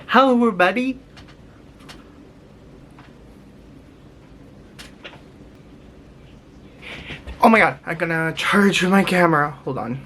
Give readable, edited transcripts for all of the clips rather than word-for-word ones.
Hello everybody. Oh my god, I'm gonna charge my camera. Hold on.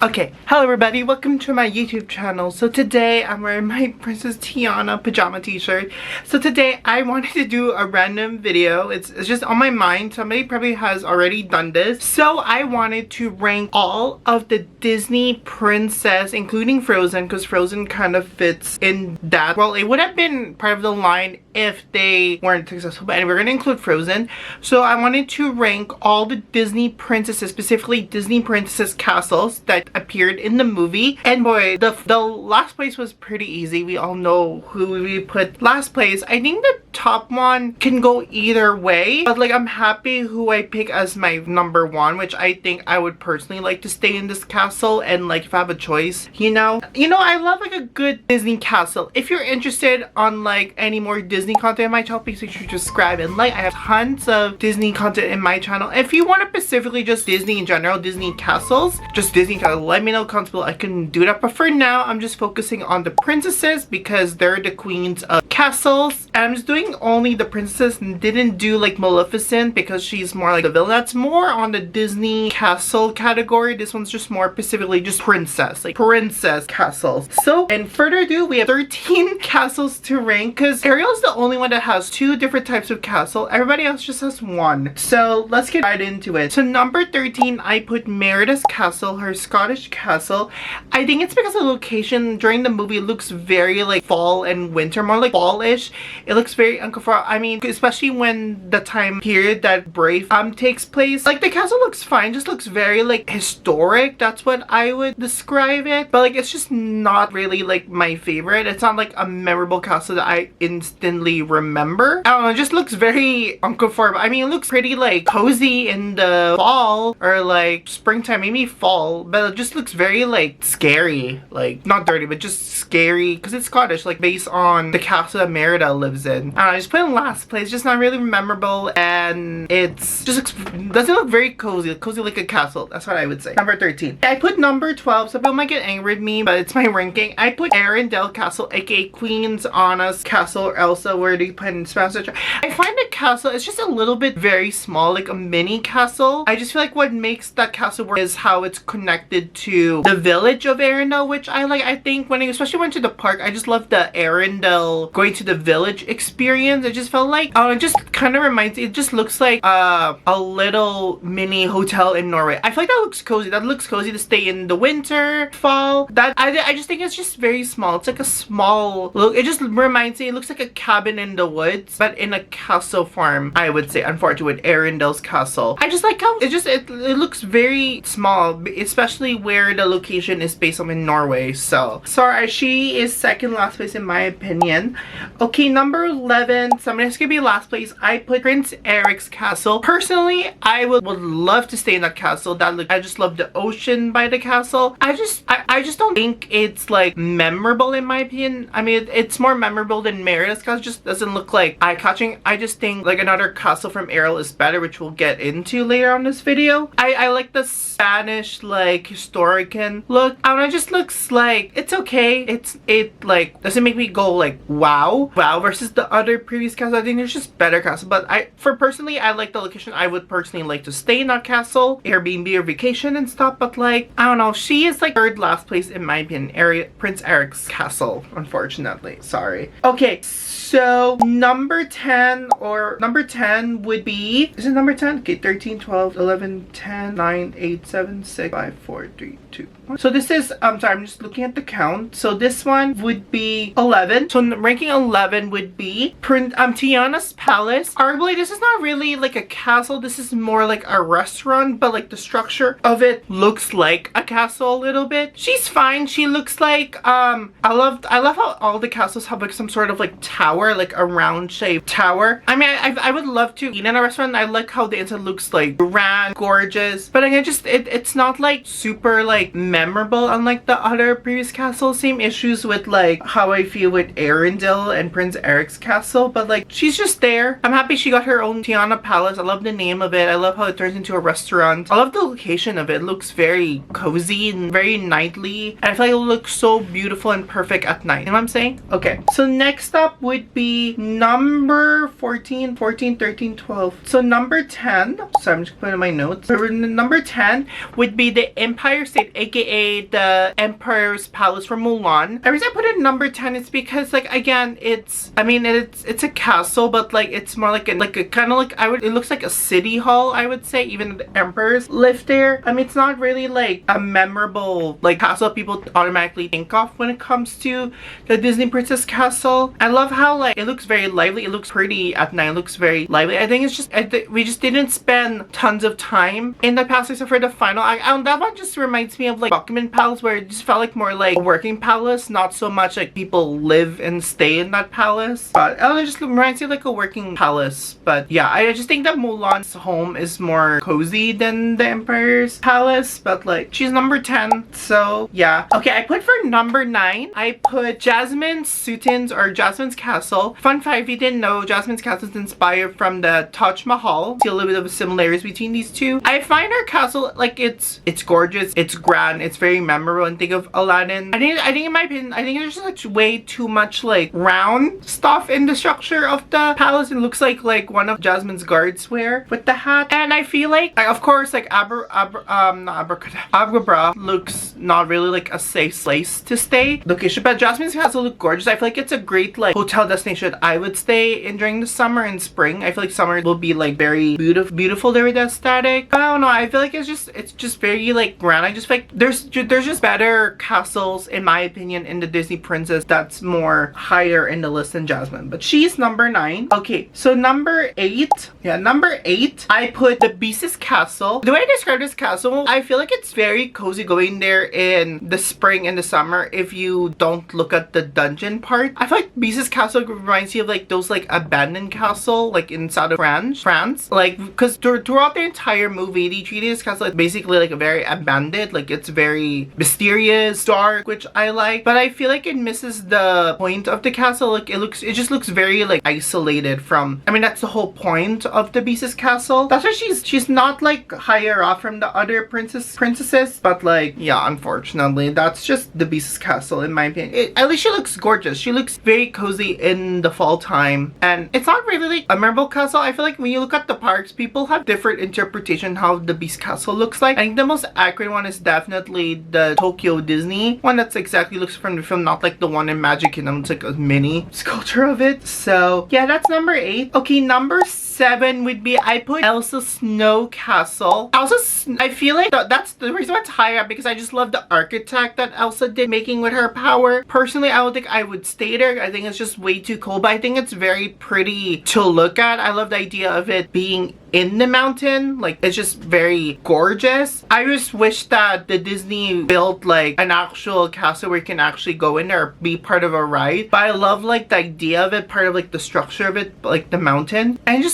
Okay, hello everybody, welcome to my YouTube channel. So today I'm wearing my Princess Tiana pajama t-shirt. So today I wanted to do a random video. It's just on my mind. Somebody probably has already done this. So I wanted to rank all of the Disney princess, including Frozen, because Frozen kind of fits in that. Well, it would have been part of the line if they weren't successful, but anyway, we're gonna include Frozen. So I wanted to rank all the Disney princesses, specifically Disney princess castles that appeared in the movie. And boy, the last place was pretty easy. We all know who we put last place. I think the top one can go either way, but like I'm happy who I pick as my number one, which I think I would personally like to stay in this castle. And like if I have a choice, you know I love like a good Disney castle. If you're interested on like any more Disney content in my channel, please make sure to subscribe and like. I have tons of Disney content in my channel. If you want to specifically just Disney in general, Disney castles, just Disney castles, let me know comments below. I can do that, but for now I'm just focusing on the princesses because they're the queens of castles. And I'm just doing only the princesses and didn't do like Maleficent because she's more like the villain. That's more on the Disney castle category. This one's just more specifically just princess, like princess castles. So in further ado, we have 13 castles to rank because Ariel's the only one that has 2 different types of castle. Everybody else just has 1. So let's get right into it. So number 13, I put Merida's castle, her Scottish castle. I think it's because the location during the movie looks very like fall and winter, more like fall-ish. It looks very uncomfortable. I mean, especially when the time period that Brave takes place. Like the castle looks fine, just looks very like historic. That's what I would describe it. But like it's just not really like my favorite. It's not like a memorable castle that I instantly remember. I don't know, it just looks very uncomfortable. I mean, it looks pretty like cozy in the fall or like springtime, maybe fall, but it just looks very like scary, like not dirty but just scary because it's Scottish, like based on the castle that Merida lives in. I just put it in last place, just not really memorable, and it's just doesn't look very cozy like a castle. That's what I would say. Number 13, I put number 12. Some people might get angry with me, but it's my ranking. I put Arendelle Castle, aka Queen's Anna's castle, or Elsa, where they put in Spanish. I find the castle, it's just a little bit very small, like a mini castle. I just feel like what makes that castle work is how it's connected to the village of Arendelle, which I like. I think when I especially went to the park, I just love the Arendelle going to the village experience. It just felt like, it just kind of reminds, it just looks like a little mini hotel in Norway. I feel like that looks cozy. That looks cozy to stay in the winter, fall. That I just think it's just very small. It's like a small look. It just reminds me, it looks like a cabin in the woods, but in a castle form, I would say, unfortunately, with Arendelle's castle. I just like how it looks very small, especially where the location is based on in Norway. So sorry, she is second last place in my opinion. Okay, number 11, somebody's gonna be last place. I put Prince Eric's castle. Personally, I would love to stay in that castle. I just love the ocean by the castle. I just don't think it's like memorable in my opinion. I mean, it's more memorable than Merida's castle. It just doesn't look like eye-catching. I just think like another castle from Ariel is better, which we'll get into later on this video. I like the Spanish like historican look. I don't know, it just looks like it's okay. It like doesn't make me go like wow versus the other previous castle. I think there's just better castle, but personally I like the location. I would personally like to stay in that castle, Airbnb or vacation and stuff, but like I don't know, she is like third last place in my opinion. Prince Eric's castle, unfortunately. Sorry. Okay, so number 10 would be, is it number 10? Okay, 13, 12, 11, 10, 9, 8, 7, 6, 5, 4, 3, 2, 1. So this is, sorry, I'm just looking at the count. So this one would be 11. So ranking 11 would be Tiana's Palace. Arguably, this is not really like a castle. This is more like a restaurant, but like the structure of it looks like a castle a little bit. she's fine. She looks like I love how all the castles have like some sort of like tower, like a round shaped tower. I mean, I would love to eat in a restaurant. I like how the inside looks like grand, gorgeous, but again, just it's not like super like memorable unlike the other previous castles. Same issues with like how I feel with Arendelle and Prince Eric's castle, but like she's just there. I'm happy she got her own Tiana Palace. I love the name of it. I love how it turns into a restaurant. I love the location of it. It looks very cozy and very nightly, and I feel like it looks so beautiful and perfect at night. You know what I'm saying? Okay, so next up would be number 14, 13, 12. So number 10, so I'm just putting in my notes. Number 10 would be the Empire State, aka the Emperor's Palace from Mulan. The reason I put it number 10 is because like again, it's a castle, but like it's more like a kind of like it looks like a city hall, I would say. Even the emperors live there. I mean, it's not really like a memorable like castle people automatically think of when it comes to the Disney Princess Castle. I love how like it looks very lively. It looks pretty at night. It looks very lively. I think it's just we just didn't spend tons of time in the palace except for the final. That one just reminds me of like Buckingham Palace, where it just felt like more like a working palace, not so much like people live and stay in that palace. But it just reminds me of like a working palace. But yeah, I just think that Mulan's home is more cozy than the Emperor's Palace. But like she's number 10, so yeah. Okay, I put for number 9, I put Jasmine Sultan's or Jasmine's Castle. Fun fact, if you didn't know, Jasmine's Castle is inspired from the Taj Mahal. See a little bit of similarities between these two. I find her castle like it's gorgeous, it's grand, it's very memorable, and think of Aladdin. I think in my opinion, I think there's just like way too much like round stuff in the structure of the palace. It looks like one of Jasmine's guards wear with the hat, and I feel like of course like Agrabah looks not really like a safe place to stay location, but Jasmine's Castle look gorgeous. I feel like it's a great like hotel destination I would stay in during the summer and spring. I feel like summer will be like very beautiful there with the aesthetic. I don't know, I feel like it's just very like grand. I just feel like there's just better castles in my opinion in the Disney Princess that's more higher in the list than Jasmine, but she's number 9. Okay, so number 8, I put the Beast's Castle. The way I describe this castle, I feel like it's very cozy going there in the spring and the summer if you don't look at the dungeon part. I feel like Beast's Castle reminds you of like those like abandoned castle like in south of France. Like because throughout the entire movie they treated this castle like basically like a very abandoned, like it's very mysterious, dark, which I like, but I feel like it misses the point of the castle. Like it just looks very like isolated from, I mean that's the whole point of the Beast's Castle. That's why she's not like higher off from the other princesses, but like yeah, unfortunately that's just the Beast's Castle in my opinion. At least she looks gorgeous. She looks very cozy in the fall time, and it's not really like a memorable castle. I feel like when you look at the parks, people have different interpretation how the Beast Castle looks like. I think the most accurate one is definitely the Tokyo Disney one. That's exactly looks from the film, not like the one in Magic Kingdom. It's like a mini sculpture of it. So yeah, that's number 8. Okay, number 7 would be, I put Elsa's Snow Castle. I feel like that's the reason why it's higher up, because I just love the architect that Elsa did making with her power. Personally, I don't think I would stay there. I think it's just way too cold, but I think it's very pretty to look at. I love the idea of it being in the mountain. Like it's just very gorgeous. I just wish that the Disney built like an actual castle where you can actually go in there or be part of a ride. But I love like the idea of it, part of like the structure of it, like the mountain. And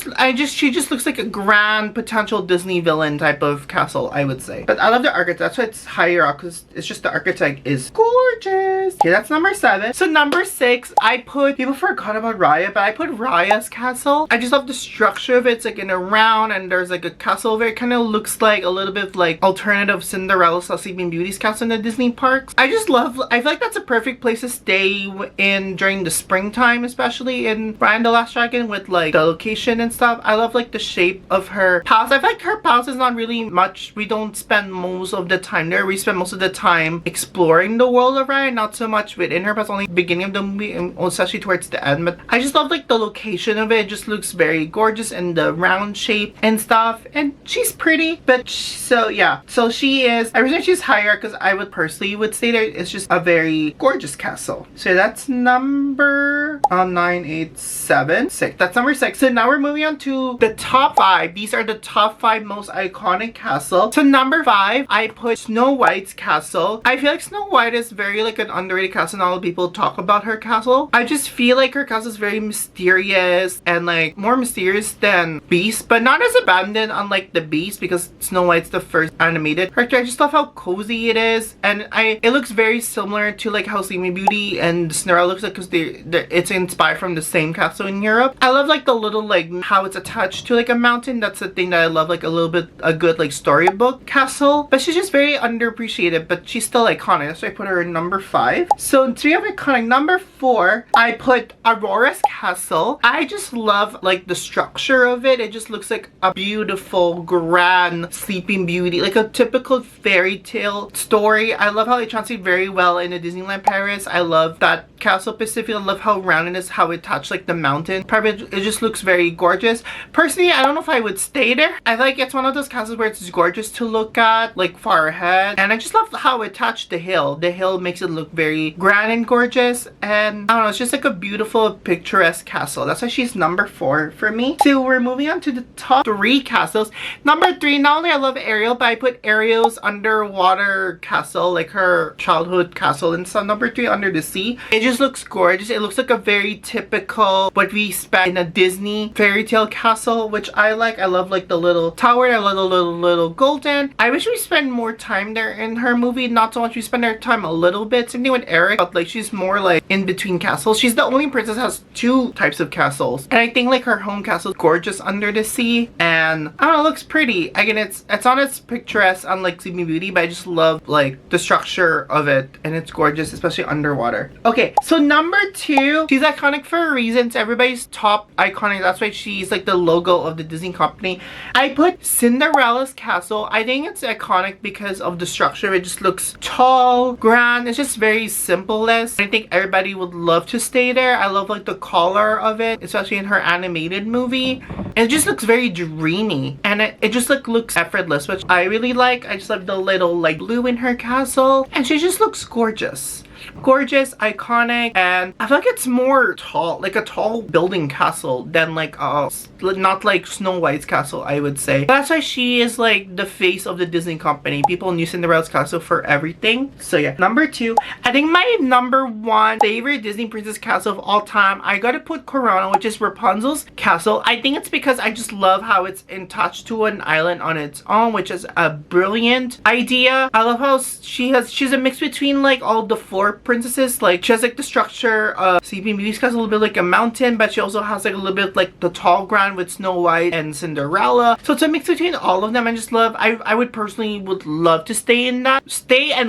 she just looks like a grand potential Disney villain type of castle, I would say. But I love the architect. That's why it's higher up, because it's just the architect is gorgeous. Okay, that's number 7. So number 6, I put, people forgot about Raya, but I put Raya's Castle. I just love the structure of it. It's like in a round, and there's like a castle over it. Kind of looks like a little bit like alternative Cinderella Sleeping Beauty's castle in the Disney parks. I feel like that's a perfect place to stay in during the springtime, especially in Raya and the Last Dragon, with like the location and stuff. I love like the shape of her palace. I feel like her palace is not really much. We don't spend most of the time there. We spend most of the time exploring the world of Raya, not so much within her palace, only the beginning of the movie and especially towards the end. But I just love like the location of it. It just looks very gorgeous, and the round shape and stuff, and she's pretty. But so yeah, so she is, I reason she's higher because I would personally stay there. It's just a very gorgeous castle. So that's number 9, 8, 7, 6. That's number 6. So now we're moving on to the top 5. These are the top 5 most iconic castles. So number 5, I put Snow White's castle. castle. I feel like Snow White is very like an underrated castle. Not a lot of people talk about her castle. I just feel like her castle is very mysterious and like more mysterious than Beast, but not as abandoned unlike the Beast, because Snow White's the first animated character. I just love how cozy it is, and it looks very similar to like how Sleeping Beauty and Cinderella looks like, because it's inspired from the same castle in Europe. I love like the little like how it's attached to like a mountain. That's the thing that I love, like a good like storybook castle. But she's just very underappreciated, but she's still iconic, so I put her in number 5. So 3 of iconic. Number 4, I put Aurora's castle. I just love like the structure of it. It just looks like a beautiful grand Sleeping Beauty, like a typical fairy tale story. I love how it translates very well into Disneyland Paris. I love that castle specifically. I love how rounded it is, how it touched like the mountain. Probably it just looks very gorgeous. Personally, I don't know if I would stay there. I like it's one of those castles where it's gorgeous to look at, like far ahead, and I just love how it touched the hill. The hill makes it look very grand and gorgeous, and I don't know, it's just like a beautiful picturesque castle. That's why she's number 4 for me. So we're moving on to the top 3 castles. Number 3, not only I love Ariel, but I put Ariel's underwater castle, like her childhood castle, and so number 3, Under the Sea. It just looks gorgeous. It looks like a very typical what we expect in a Disney fairy tale castle, which I like. I love like the little tower. I love the little golden. I wish we spent more time there in her movie. Not so much we spend our time a little bit. Same thing with Eric, but like she's more like in between castles. She's the only princess that has 2 types of castles, and I think like her home castle is gorgeous under the sea, and I don't know, it looks pretty. Again, it's not as picturesque unlike Sleeping Beauty, but I just love like the structure of it, and it's gorgeous, especially underwater. Okay, so number 2, she's iconic for a reason. It's everybody's top iconic. That's why she's like the logo of the Disney company. I put Cinderella's castle. I think it's iconic because of the structure. It just looks tall, grand. It's just very simplest. I think everybody would love to stay there. I love like the color of it, especially in her animated movie. And it just looks very dreamy, and it just like looks effortless, which I really like. I just love the little like blue in her castle, and she just looks gorgeous. Gorgeous, iconic, and I feel like it's more tall, like a tall building castle than like not like Snow White's castle, I would say. That's why she is like the face of the Disney company. People knew Cinderella's castle for everything. So yeah, number 2. I think my number 1 favorite Disney princess castle of all time, I gotta put Corona, which is Rapunzel's castle. I think it's because I just love how it's attached to an island on its own, which is a brilliant idea. I love how she's a mix between like all the 4 princesses. Like she has like the structure of Sleeping Beauty's castle, a little bit like a mountain, but she also has like a little bit like the tall ground with Snow White and Cinderella. So it's a mix between all of them. I just love, I would personally would love to stay and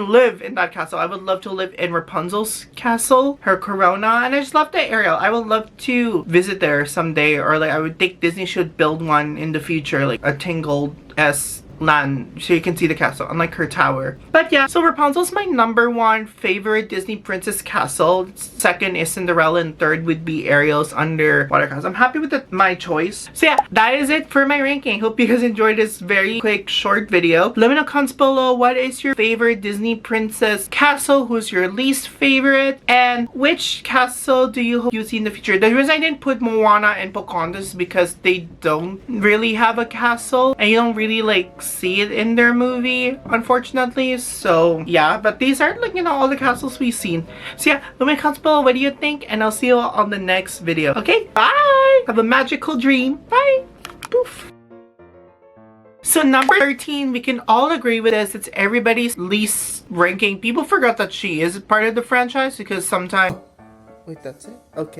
live in that castle. I would love to live in Rapunzel's castle, her Corona, and I just love the Ariel. I would love to visit there someday, or like I would think Disney should build one in the future, like a Tangled-esque land, so you can see the castle unlike her tower. But yeah, so Rapunzel's my number 1 favorite Disney princess castle. 2nd is Cinderella, and 3rd would be Ariel's underwater castle. I'm happy with my choice. So yeah, that is it for my ranking. Hope you guys enjoyed this very quick short video. Let me know in the comments below, what is your favorite Disney princess castle, who's your least favorite, and which castle do you hope you see in the future. The reason I didn't put Moana and Pocahontas is because they don't really have a castle, and you don't really like see it in their movie, unfortunately. So yeah, but these are like, you know, all the castles we've seen. So yeah, let me comment below what do you think, and I'll see you all on the next video. Okay, bye, have a magical dream. Bye. Poof. So number 13, we can all agree with this. It's everybody's least ranking. People forgot that she is part of the franchise, because sometimes wait, that's it? Okay.